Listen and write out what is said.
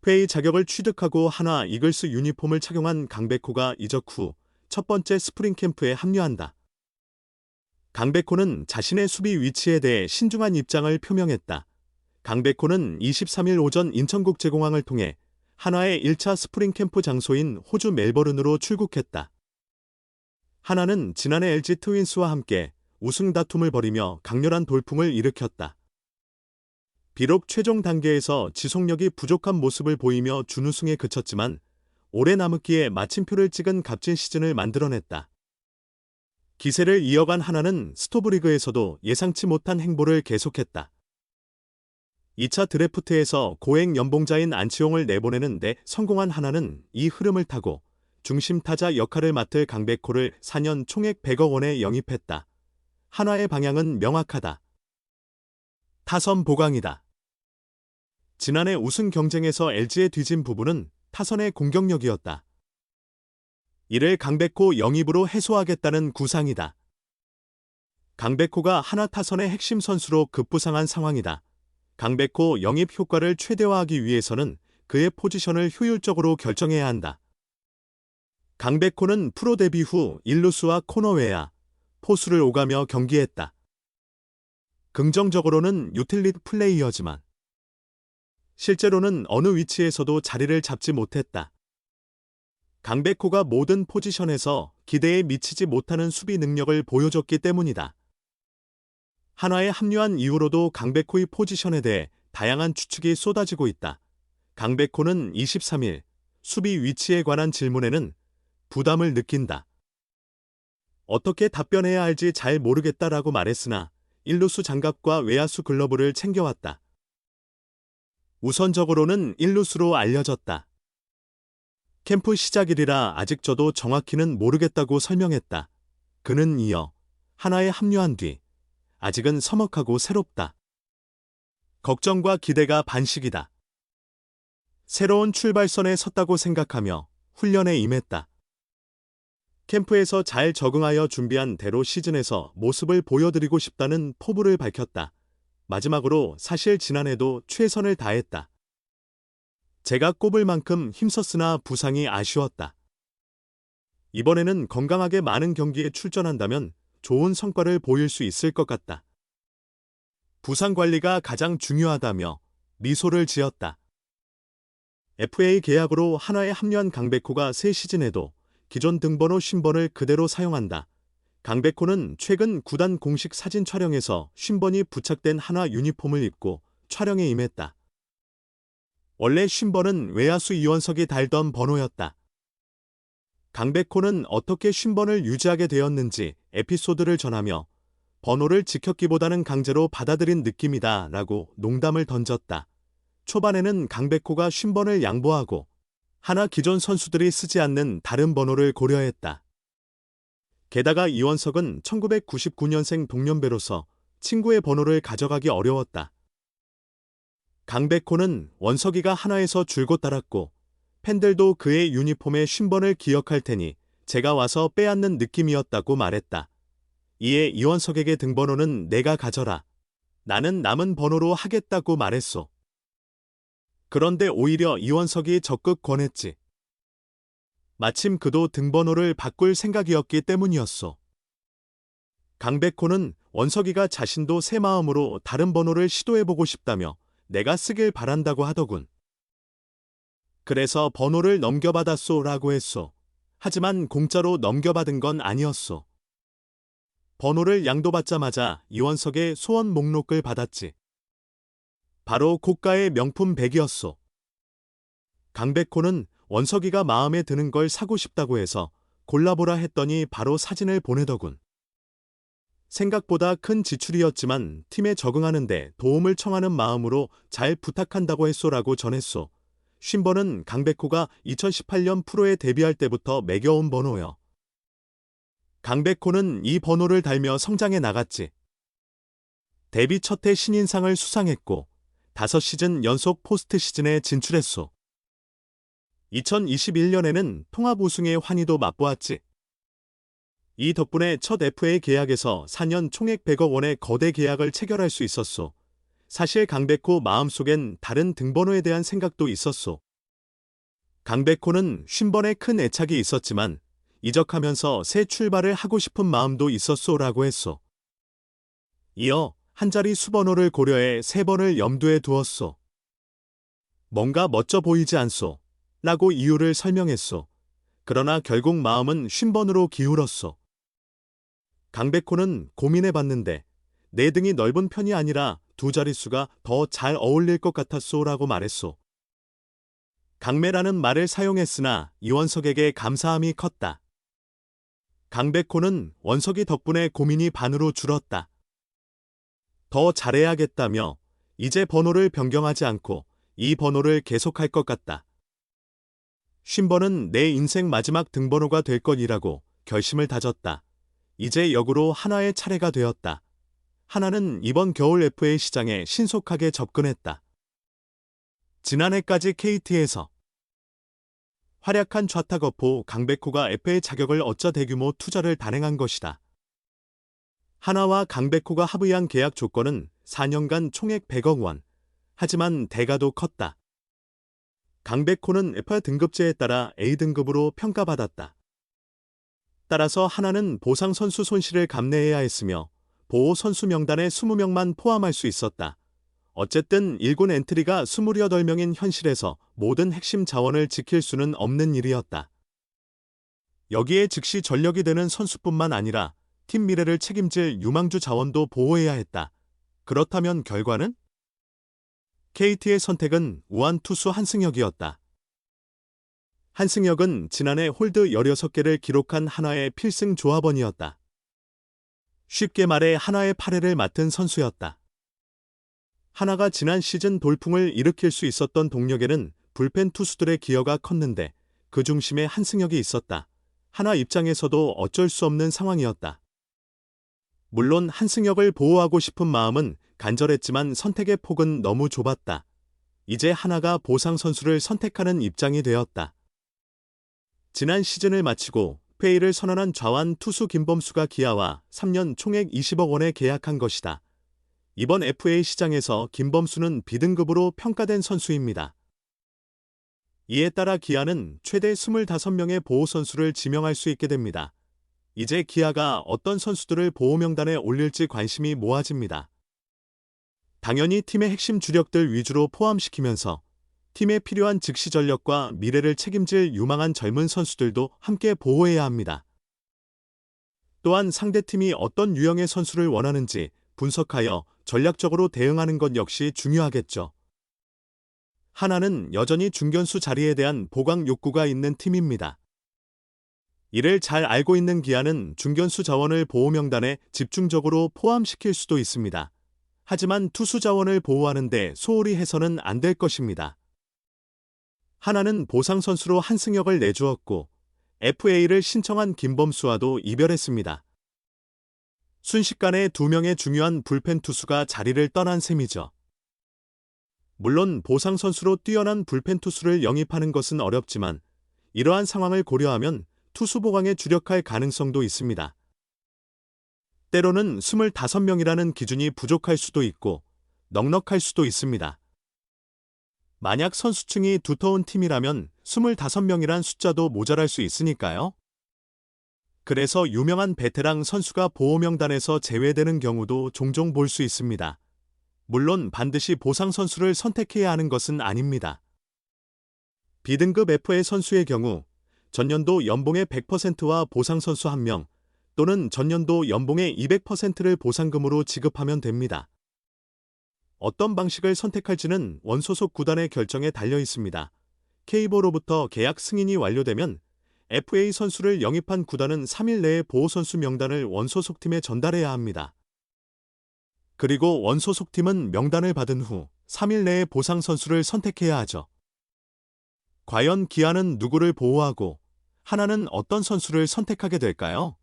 FA 자격을 취득하고 한화 이글스 유니폼을 착용한 강백호가 이적 후 첫 번째 스프링 캠프에 합류한다. 강백호는 자신의 수비 위치에 대해 신중한 입장을 표명했다. 강백호는 23일 오전 인천국제공항을 통해 한화의 1차 스프링 캠프 장소인 호주 멜버른으로 출국했다. 한화는 지난해 LG 트윈스와 함께 우승 다툼을 벌이며 강렬한 돌풍을 일으켰다. 비록 최종 단계에서 지속력이 부족한 모습을 보이며 준우승에 그쳤지만 오래 남았기에 마침표를 찍은 값진 시즌을 만들어냈다. 기세를 이어간 한화는 스토브리그에서도 예상치 못한 행보를 계속했다. 2차 드래프트에서 고액 연봉자인 안치홍을 내보내는 데 성공한 한화는 이 흐름을 타고 중심 타자 역할을 맡을 강백호를 4년 총액 100억 원에 영입했다. 한화의 방향은 명확하다. 타선 보강이다. 지난해 우승 경쟁에서 LG에 뒤진 부분은 타선의 공격력이었다. 이를 강백호 영입으로 해소하겠다는 구상이다. 강백호가 한화 타선의 핵심 선수로 급부상한 상황이다. 강백호 영입 효과를 최대화하기 위해서는 그의 포지션을 효율적으로 결정해야 한다. 강백호는 프로 데뷔 후 일루수와 코너외야, 포수를 오가며 경기했다. 긍정적으로는 유틸리티 플레이어지만 실제로는 어느 위치에서도 자리를 잡지 못했다. 강백호가 모든 포지션에서 기대에 미치지 못하는 수비 능력을 보여줬기 때문이다. 한화에 합류한 이후로도 강백호의 포지션에 대해 다양한 추측이 쏟아지고 있다. 강백호는 23일 수비 위치에 관한 질문에는 부담을 느낀다. 어떻게 답변해야 할지 잘 모르겠다라고 말했으나 일루수 장갑과 외야수 글러브를 챙겨왔다. 우선적으로는 일루수로 알려졌다. 캠프 시작일이라 아직 저도 정확히는 모르겠다고 설명했다. 그는 이어 한화에 합류한 뒤 아직은 서먹하고 새롭다. 걱정과 기대가 반씩이다. 새로운 출발선에 섰다고 생각하며 훈련에 임했다. 캠프에서 잘 적응하여 준비한 대로 시즌에서 모습을 보여드리고 싶다는 포부를 밝혔다. 마지막으로 사실 지난해도 최선을 다했다. 제가 꼽을 만큼 힘썼으나 부상이 아쉬웠다. 이번에는 건강하게 많은 경기에 출전한다면 좋은 성과를 보일 수 있을 것 같다. 부상 관리가 가장 중요하다며 미소를 지었다. FA 계약으로 한화에 합류한 강백호가 새 시즌에도 기존 등번호 50번을 그대로 사용한다. 강백호는 최근 구단 공식 사진 촬영에서 50번이 부착된 한화 유니폼을 입고 촬영에 임했다. 원래 50번은 외야수 이원석이 달던 번호였다. 강백호는 어떻게 50번을 유지하게 되었는지 에피소드를 전하며 번호를 지켰기보다는 강제로 받아들인 느낌이다 라고 농담을 던졌다. 초반에는 강백호가 50번을 양보하고 한화 기존 선수들이 쓰지 않는 다른 번호를 고려했다. 게다가 이원석은 1999년생 동년배로서 친구의 번호를 가져가기 어려웠다. 강백호는 원석이가 한화에서 줄곧 따랐고 팬들도 그의 유니폼의 50번을 기억할 테니 제가 와서 빼앗는 느낌이었다고 말했다. 이에 이원석에게 등번호는 내가 가져라. 나는 남은 번호로 하겠다고 말했소. 그런데 오히려 이원석이 적극 권했지. 마침 그도 등번호를 바꿀 생각이었기 때문이었소. 강백호는 원석이가 자신도 새 마음으로 다른 번호를 시도해보고 싶다며 내가 쓰길 바란다고 하더군. 그래서 번호를 넘겨받았소 라고 했소. 하지만 공짜로 넘겨받은 건 아니었소. 번호를 양도받자마자 이원석의 소원 목록을 받았지. 바로 고가의 명품 백이었소. 강백호는 원석이가 마음에 드는 걸 사고 싶다고 해서 골라보라 했더니 바로 사진을 보내더군. 생각보다 큰 지출이었지만 팀에 적응하는 데 도움을 청하는 마음으로 잘 부탁한다고 했소라고 전했소. 50번은 강백호가 2018년 프로에 데뷔할 때부터 매겨온 번호여. 강백호는 이 번호를 달며 성장해 나갔지. 데뷔 첫 해 신인상을 수상했고 5시즌 연속 포스트 시즌에 진출했소. 2021년에는 통합 우승의 환희도 맛보았지. 이 덕분에 첫 FA 계약에서 4년 총액 100억 원의 거대 계약을 체결할 수 있었소. 사실 강백호 마음속엔 다른 등번호에 대한 생각도 있었소. 강백호는 쉰번의 큰 애착이 있었지만 이적하면서 새 출발을 하고 싶은 마음도 있었소라고 했소. 이어 한 자리 수번호를 고려해 3번을 염두에 두었소. 뭔가 멋져 보이지 않소? 라고 이유를 설명했소. 그러나 결국 마음은 쉰번으로 기울었소. 강백호는 고민해봤는데 내 등이 넓은 편이 아니라 2자릿수가 더 잘 어울릴 것 같았소라고 말했소. 강매라는 말을 사용했으나 이원석에게 감사함이 컸다. 강백호는 원석이 덕분에 고민이 반으로 줄었다. 더 잘해야겠다며 이제 번호를 변경하지 않고 이 번호를 계속할 것 같다. 쉰번은 내 인생 마지막 등번호가 될 것이라고 결심을 다졌다. 이제 역으로 한화의 차례가 되었다. 한화는 이번 겨울 FA 시장에 신속하게 접근했다. 지난해까지 KT에서 활약한 좌타거포 강백호가 FA 자격을 얻자 대규모 투자를 단행한 것이다. 한화와 강백호가 합의한 계약 조건은 4년간 총액 100억 원. 하지만 대가도 컸다. 강백호는 FA 등급제에 따라 A등급으로 평가받았다. 따라서 한화는 보상 선수 손실을 감내해야 했으며 보호 선수 명단에 20명만 포함할 수 있었다. 어쨌든 1군 엔트리가 28명인 현실에서 모든 핵심 자원을 지킬 수는 없는 일이었다. 여기에 즉시 전력이 되는 선수뿐만 아니라 팀 미래를 책임질 유망주 자원도 보호해야 했다. 그렇다면 결과는? KT의 선택은 우한 투수 한승혁이었다. 한승혁은 지난해 홀드 16개를 기록한 한화의 필승 조합원이었다. 쉽게 말해 한화의 8회를 맡은 선수였다. 한화가 지난 시즌 돌풍을 일으킬 수 있었던 동력에는 불펜 투수들의 기여가 컸는데 그 중심에 한승혁이 있었다. 한화 입장에서도 어쩔 수 없는 상황이었다. 물론 한승혁을 보호하고 싶은 마음은 간절했지만 선택의 폭은 너무 좁았다. 이제 한화가 보상 선수를 선택하는 입장이 되었다. 지난 시즌을 마치고 FA를 선언한 좌완 투수 김범수가 기아와 3년 총액 20억 원에 계약한 것이다. 이번 FA 시장에서 김범수는 B등급으로 평가된 선수입니다. 이에 따라 기아는 최대 25명의 보호 선수를 지명할 수 있게 됩니다. 이제 기아가 어떤 선수들을 보호 명단에 올릴지 관심이 모아집니다. 당연히 팀의 핵심 주력들 위주로 포함시키면서 팀에 필요한 즉시 전력과 미래를 책임질 유망한 젊은 선수들도 함께 보호해야 합니다. 또한 상대팀이 어떤 유형의 선수를 원하는지 분석하여 전략적으로 대응하는 것 역시 중요하겠죠. 한화는 여전히 중견수 자리에 대한 보강 욕구가 있는 팀입니다. 이를 잘 알고 있는 기아는 중견수 자원을 보호 명단에 집중적으로 포함시킬 수도 있습니다. 하지만 투수 자원을 보호하는 데 소홀히 해서는 안 될 것입니다. 한화는 보상 선수로 한승혁을 내주었고 FA를 신청한 김범수와도 이별했습니다. 순식간에 2명의 중요한 불펜 투수가 자리를 떠난 셈이죠. 물론 보상 선수로 뛰어난 불펜 투수를 영입하는 것은 어렵지만 이러한 상황을 고려하면 투수 보강에 주력할 가능성도 있습니다. 때로는 25명이라는 기준이 부족할 수도 있고 넉넉할 수도 있습니다. 만약 선수층이 두터운 팀이라면 25명이란 숫자도 모자랄 수 있으니까요. 그래서 유명한 베테랑 선수가 보호 명단에서 제외되는 경우도 종종 볼 수 있습니다. 물론 반드시 보상 선수를 선택해야 하는 것은 아닙니다. B등급 FA 선수의 경우 전년도 연봉의 100%와 보상 선수 1명 또는 전년도 연봉의 200%를 보상금으로 지급하면 됩니다. 어떤 방식을 선택할지는 원소속 구단의 결정에 달려 있습니다. K보로부터 계약 승인이 완료되면 FA 선수를 영입한 구단은 3일 내에 보호선수 명단을 원소속팀에 전달해야 합니다. 그리고 원소속팀은 명단을 받은 후 3일 내에 보상 선수를 선택해야 하죠. 과연 기아는 누구를 보호하고 한화는 어떤 선수를 선택하게 될까요?